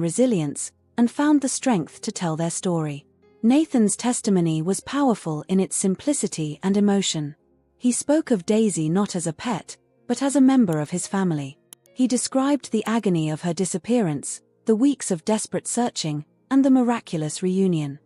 resilience, and found the strength to tell their story. Nathan's testimony was powerful in its simplicity and emotion. He spoke of Daisy not as a pet, but as a member of his family. He described the agony of her disappearance, the weeks of desperate searching, and the miraculous reunion.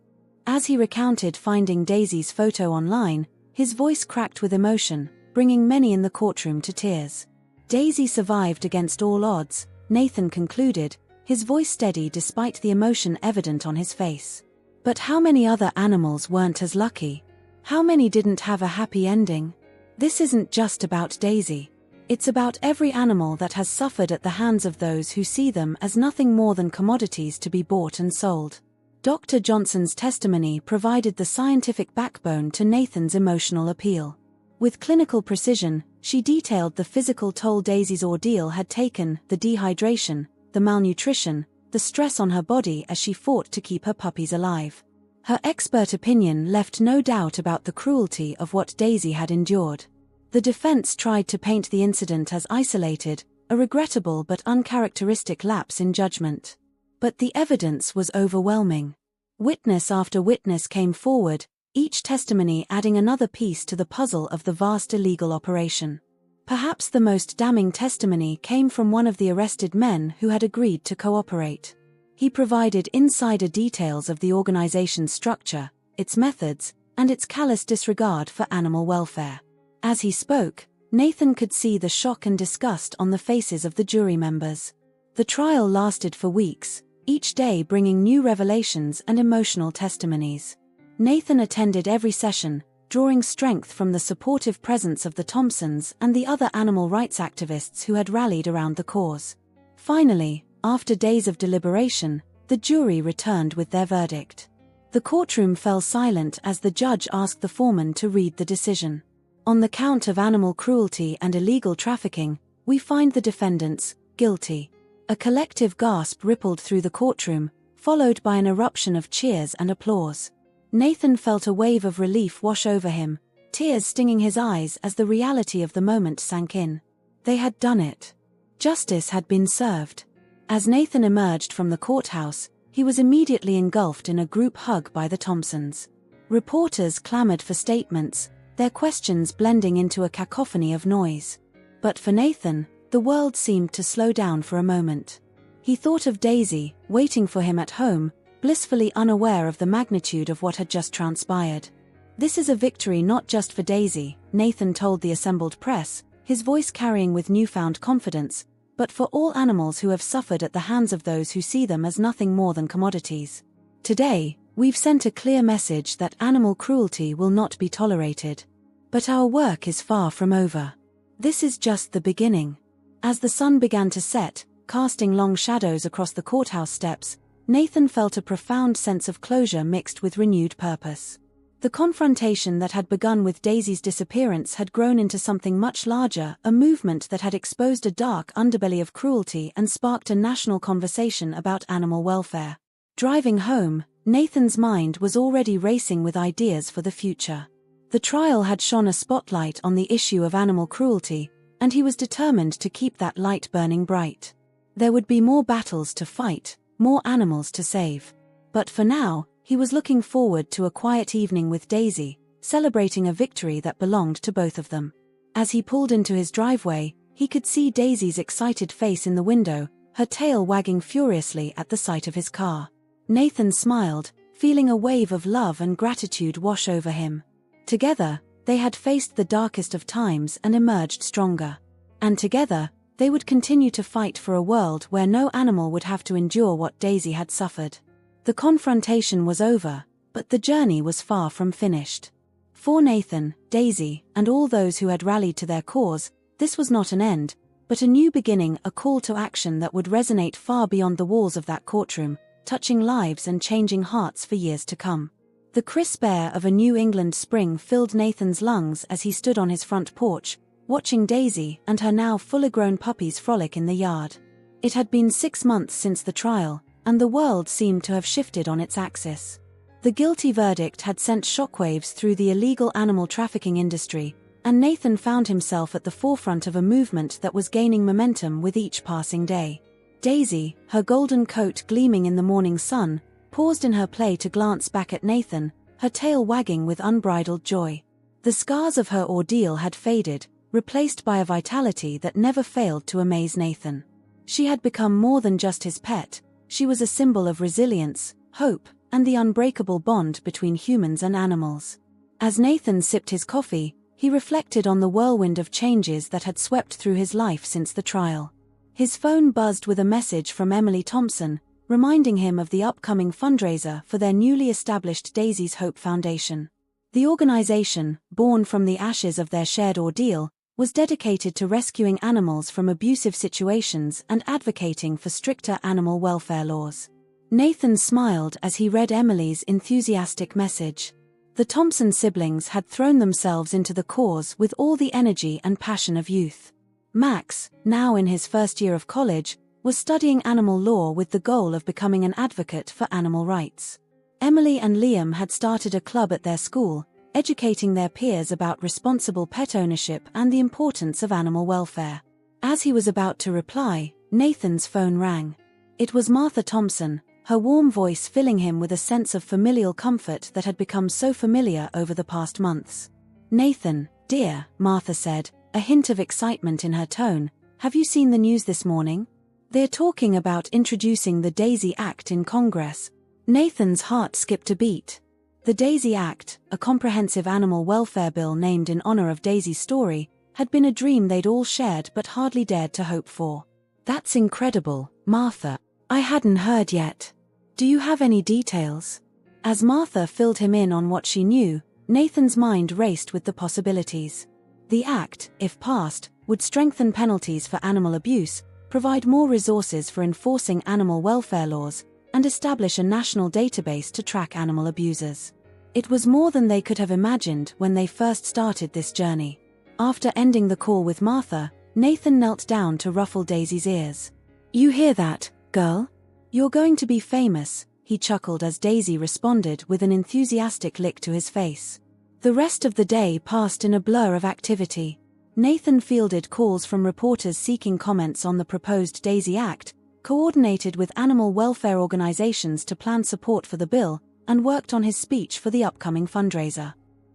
As he recounted finding Daisy's photo online, his voice cracked with emotion, bringing many in the courtroom to tears. Daisy survived against all odds, Nathan concluded, his voice steady despite the emotion evident on his face. But how many other animals weren't as lucky? How many didn't have a happy ending? This isn't just about Daisy. It's about every animal that has suffered at the hands of those who see them as nothing more than commodities to be bought and sold. Dr. Johnson's testimony provided the scientific backbone to Nathan's emotional appeal. With clinical precision, she detailed the physical toll Daisy's ordeal had taken: the dehydration, the malnutrition, the stress on her body as she fought to keep her puppies alive. Her expert opinion left no doubt about the cruelty of what Daisy had endured. The defense tried to paint the incident as isolated, a regrettable but uncharacteristic lapse in judgment. But the evidence was overwhelming. Witness after witness came forward, each testimony adding another piece to the puzzle of the vast illegal operation. Perhaps the most damning testimony came from one of the arrested men who had agreed to cooperate. He provided insider details of the organization's structure, its methods, and its callous disregard for animal welfare. As he spoke, Nathan could see the shock and disgust on the faces of the jury members. The trial lasted for weeks, each day bringing new revelations and emotional testimonies. Nathan attended every session, drawing strength from the supportive presence of the Thompsons and the other animal rights activists who had rallied around the cause. Finally, after days of deliberation, the jury returned with their verdict. The courtroom fell silent as the judge asked the foreman to read the decision. On the count of animal cruelty and illegal trafficking, we find the defendants guilty. A collective gasp rippled through the courtroom, followed by an eruption of cheers and applause. Nathan felt a wave of relief wash over him, tears stinging his eyes as the reality of the moment sank in. They had done it. Justice had been served. As Nathan emerged from the courthouse, he was immediately engulfed in a group hug by the Thompsons. Reporters clamored for statements, their questions blending into a cacophony of noise. But for Nathan, the world seemed to slow down for a moment. He thought of Daisy, waiting for him at home, blissfully unaware of the magnitude of what had just transpired. "This is a victory not just for Daisy," Nathan told the assembled press, his voice carrying with newfound confidence, "but for all animals who have suffered at the hands of those who see them as nothing more than commodities. Today, we've sent a clear message that animal cruelty will not be tolerated. But our work is far from over. This is just the beginning." As the sun began to set, casting long shadows across the courthouse steps, Nathan felt a profound sense of closure mixed with renewed purpose. The confrontation that had begun with Daisy's disappearance had grown into something much larger, a movement that had exposed a dark underbelly of cruelty and sparked a national conversation about animal welfare. Driving home, Nathan's mind was already racing with ideas for the future. The trial had shone a spotlight on the issue of animal cruelty, and he was determined to keep that light burning bright. There would be more battles to fight, more animals to save. But for now, he was looking forward to a quiet evening with Daisy, celebrating a victory that belonged to both of them. As he pulled into his driveway, he could see Daisy's excited face in the window, her tail wagging furiously at the sight of his car. Nathan smiled, feeling a wave of love and gratitude wash over him. Together, they had faced the darkest of times and emerged stronger. And together, they would continue to fight for a world where no animal would have to endure what Daisy had suffered. The confrontation was over, but the journey was far from finished. For Nathan, Daisy, and all those who had rallied to their cause, this was not an end, but a new beginning, a call to action that would resonate far beyond the walls of that courtroom, touching lives and changing hearts for years to come. The crisp air of a New England spring filled Nathan's lungs as he stood on his front porch, watching Daisy and her now fully grown puppies frolic in the yard. It had been 6 months since the trial, and the world seemed to have shifted on its axis. The guilty verdict had sent shockwaves through the illegal animal trafficking industry, and Nathan found himself at the forefront of a movement that was gaining momentum with each passing day. Daisy, her golden coat gleaming in the morning sun, paused in her play to glance back at Nathan, her tail wagging with unbridled joy. The scars of her ordeal had faded, replaced by a vitality that never failed to amaze Nathan. She had become more than just his pet, she was a symbol of resilience, hope, and the unbreakable bond between humans and animals. As Nathan sipped his coffee, he reflected on the whirlwind of changes that had swept through his life since the trial. His phone buzzed with a message from Emily Thompson, reminding him of the upcoming fundraiser for their newly established Daisy's Hope Foundation. The organization, born from the ashes of their shared ordeal, was dedicated to rescuing animals from abusive situations and advocating for stricter animal welfare laws. Nathan smiled as he read Emily's enthusiastic message. The Thompson siblings had thrown themselves into the cause with all the energy and passion of youth. Max, now in his first year of college, was studying animal law with the goal of becoming an advocate for animal rights. Emily and Liam had started a club at their school, educating their peers about responsible pet ownership and the importance of animal welfare. As he was about to reply, Nathan's phone rang. It was Martha Thompson, her warm voice filling him with a sense of familial comfort that had become so familiar over the past months. "Nathan, dear," Martha said, a hint of excitement in her tone, "have you seen the news this morning? They're talking about introducing the Daisy Act in Congress." Nathan's heart skipped a beat. The Daisy Act, a comprehensive animal welfare bill named in honor of Daisy's story, had been a dream they'd all shared but hardly dared to hope for. "That's incredible, Martha. I hadn't heard yet. Do you have any details?" As Martha filled him in on what she knew, Nathan's mind raced with the possibilities. The act, if passed, would strengthen penalties for animal abuse, provide more resources for enforcing animal welfare laws, and establish a national database to track animal abusers. It was more than they could have imagined when they first started this journey. After ending the call with Martha, Nathan knelt down to ruffle Daisy's ears. "You hear that, girl? You're going to be famous," he chuckled as Daisy responded with an enthusiastic lick to his face. The rest of the day passed in a blur of activity. Nathan fielded calls from reporters seeking comments on the proposed Daisy Act, coordinated with animal welfare organizations to plan support for the bill, and worked on his speech for the upcoming fundraiser.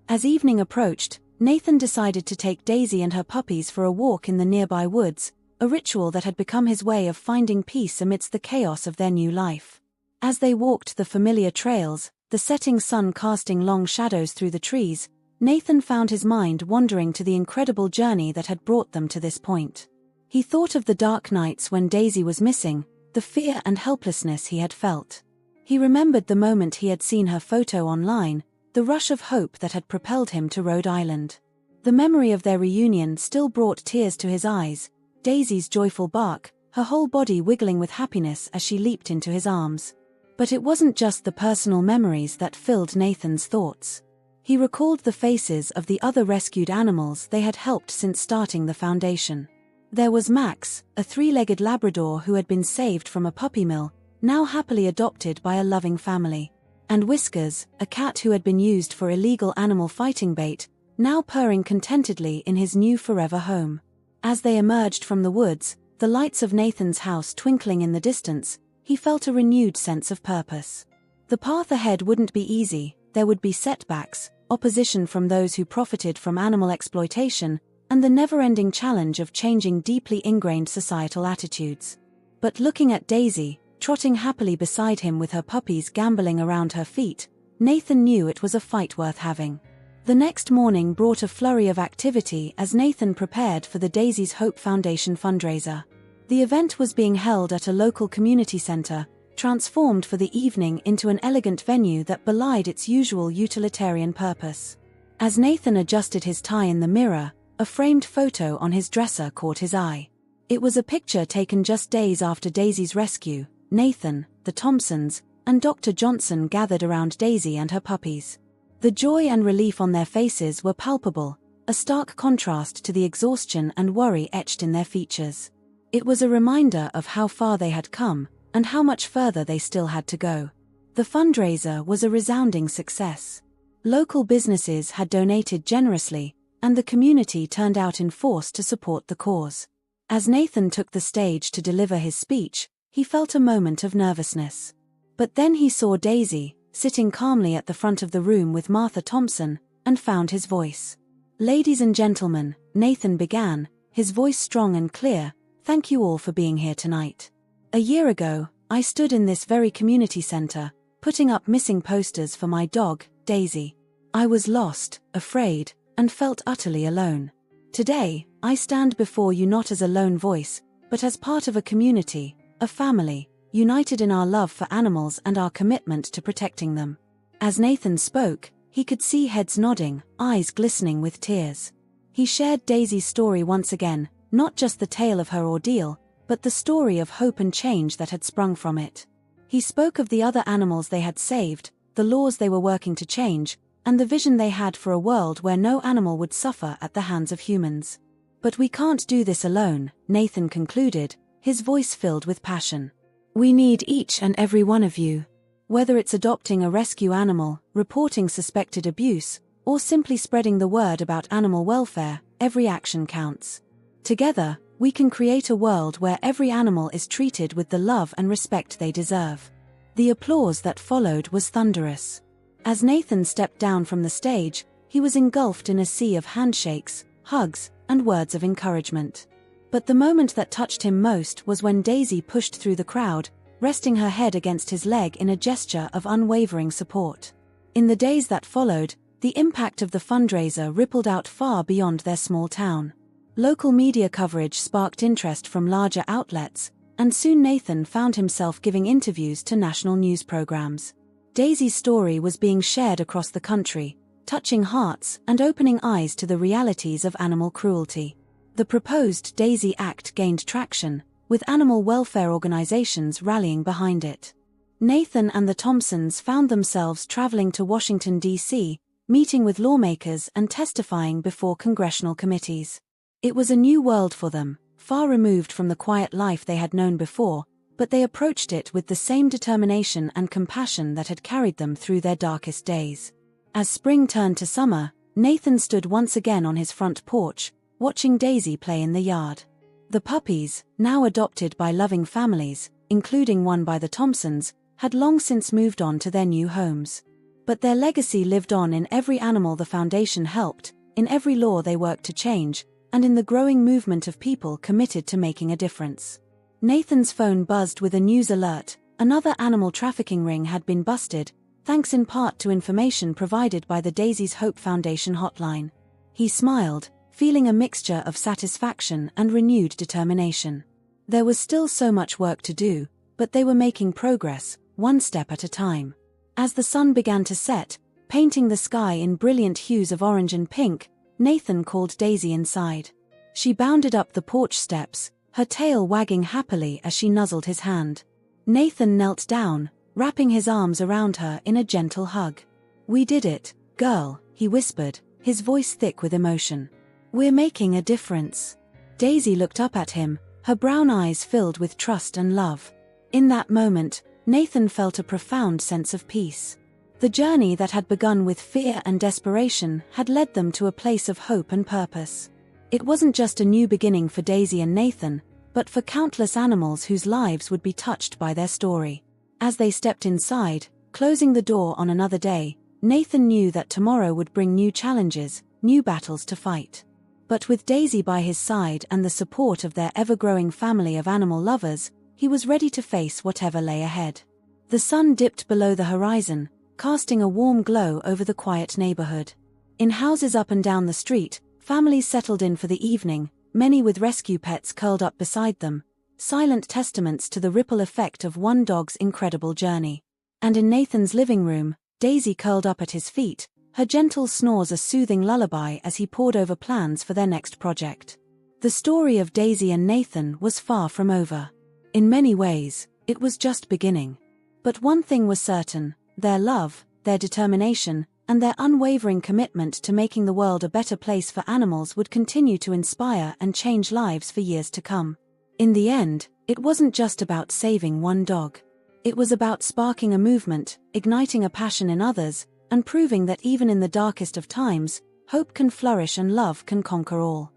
As evening approached, Nathan decided to take Daisy and her puppies for a walk in the nearby woods, a ritual that had become his way of finding peace amidst the chaos of their new life. As they walked the familiar trails, the setting sun casting long shadows through the trees, Nathan found his mind wandering to the incredible journey that had brought them to this point. He thought of the dark nights when Daisy was missing, the fear and helplessness he had felt. He remembered the moment he had seen her photo online, the rush of hope that had propelled him to Rhode Island. The memory of their reunion still brought tears to his eyes, Daisy's joyful bark, her whole body wiggling with happiness as she leaped into his arms. But it wasn't just the personal memories that filled Nathan's thoughts. He recalled the faces of the other rescued animals they had helped since starting the foundation. There was Max, a three-legged Labrador who had been saved from a puppy mill, now happily adopted by a loving family. And Whiskers, a cat who had been used for illegal animal fighting bait, now purring contentedly in his new forever home. As they emerged from the woods, the lights of Nathan's house twinkling in the distance, he felt a renewed sense of purpose. The path ahead wouldn't be easy, there would be setbacks, opposition from those who profited from animal exploitation, and the never-ending challenge of changing deeply ingrained societal attitudes. But looking at Daisy, trotting happily beside him with her puppies gambolling around her feet, Nathan knew it was a fight worth having. The next morning brought a flurry of activity as Nathan prepared for the Daisy's Hope Foundation fundraiser. The event was being held at a local community center, transformed for the evening into an elegant venue that belied its usual utilitarian purpose. As Nathan adjusted his tie in the mirror, a framed photo on his dresser caught his eye. It was a picture taken just days after Daisy's rescue. Nathan, the Thompsons, and Dr. Johnson gathered around Daisy and her puppies. The joy and relief on their faces were palpable, a stark contrast to the exhaustion and worry etched in their features. It was a reminder of how far they had come, and how much further they still had to go. The fundraiser was a resounding success. Local businesses had donated generously, and the community turned out in force to support the cause. As Nathan took the stage to deliver his speech, he felt a moment of nervousness. But then he saw Daisy, sitting calmly at the front of the room with Martha Thompson, and found his voice. "Ladies and gentlemen," Nathan began, his voice strong and clear, "thank you all for being here tonight. A year ago, I stood in this very community center, putting up missing posters for my dog, Daisy. I was lost, afraid, and felt utterly alone. Today, I stand before you not as a lone voice, but as part of a community, a family, united in our love for animals and our commitment to protecting them." As Nathan spoke, he could see heads nodding, eyes glistening with tears. He shared Daisy's story once again, not just the tale of her ordeal, but the story of hope and change that had sprung from it. He spoke of the other animals they had saved, the laws they were working to change, and the vision they had for a world where no animal would suffer at the hands of humans. "But we can't do this alone," Nathan concluded, his voice filled with passion. "We need each and every one of you. Whether it's adopting a rescue animal, reporting suspected abuse, or simply spreading the word about animal welfare, every action counts. Together, we can create a world where every animal is treated with the love and respect they deserve." The applause that followed was thunderous. As Nathan stepped down from the stage, he was engulfed in a sea of handshakes, hugs, and words of encouragement. But the moment that touched him most was when Daisy pushed through the crowd, resting her head against his leg in a gesture of unwavering support. In the days that followed, the impact of the fundraiser rippled out far beyond their small town. Local media coverage sparked interest from larger outlets, and soon Nathan found himself giving interviews to national news programs. Daisy's story was being shared across the country, touching hearts and opening eyes to the realities of animal cruelty. The proposed Daisy Act gained traction, with animal welfare organizations rallying behind it. Nathan and the Thompsons found themselves traveling to Washington, D.C., meeting with lawmakers and testifying before congressional committees. It was a new world for them, far removed from the quiet life they had known before, but they approached it with the same determination and compassion that had carried them through their darkest days. As spring turned to summer, Nathan stood once again on his front porch, watching Daisy play in the yard. The puppies, now adopted by loving families, including one by the Thompsons, had long since moved on to their new homes. But their legacy lived on in every animal the foundation helped, in every law they worked to change, and in the growing movement of people committed to making a difference. Nathan's phone buzzed with a news alert: another animal trafficking ring had been busted, thanks in part to information provided by the Daisy's Hope Foundation hotline. He smiled, feeling a mixture of satisfaction and renewed determination. There was still so much work to do, but they were making progress, one step at a time. As the sun began to set, painting the sky in brilliant hues of orange and pink, Nathan called Daisy inside. She bounded up the porch steps, her tail wagging happily as she nuzzled his hand. Nathan knelt down, wrapping his arms around her in a gentle hug. "We did it, girl," he whispered, his voice thick with emotion. "We're making a difference." Daisy looked up at him, her brown eyes filled with trust and love. In that moment, Nathan felt a profound sense of peace. The journey that had begun with fear and desperation had led them to a place of hope and purpose. It wasn't just a new beginning for Daisy and Nathan, but for countless animals whose lives would be touched by their story. As they stepped inside, closing the door on another day, Nathan knew that tomorrow would bring new challenges, new battles to fight. But with Daisy by his side and the support of their ever-growing family of animal lovers, he was ready to face whatever lay ahead. The sun dipped below the horizon, casting a warm glow over the quiet neighborhood. In houses up and down the street, families settled in for the evening, many with rescue pets curled up beside them, silent testaments to the ripple effect of one dog's incredible journey. And in Nathan's living room, Daisy curled up at his feet, her gentle snores a soothing lullaby as he pored over plans for their next project. The story of Daisy and Nathan was far from over. In many ways, it was just beginning. But one thing was certain: their love, their determination, and their unwavering commitment to making the world a better place for animals would continue to inspire and change lives for years to come. In the end, it wasn't just about saving one dog. It was about sparking a movement, igniting a passion in others, and proving that even in the darkest of times, hope can flourish and love can conquer all.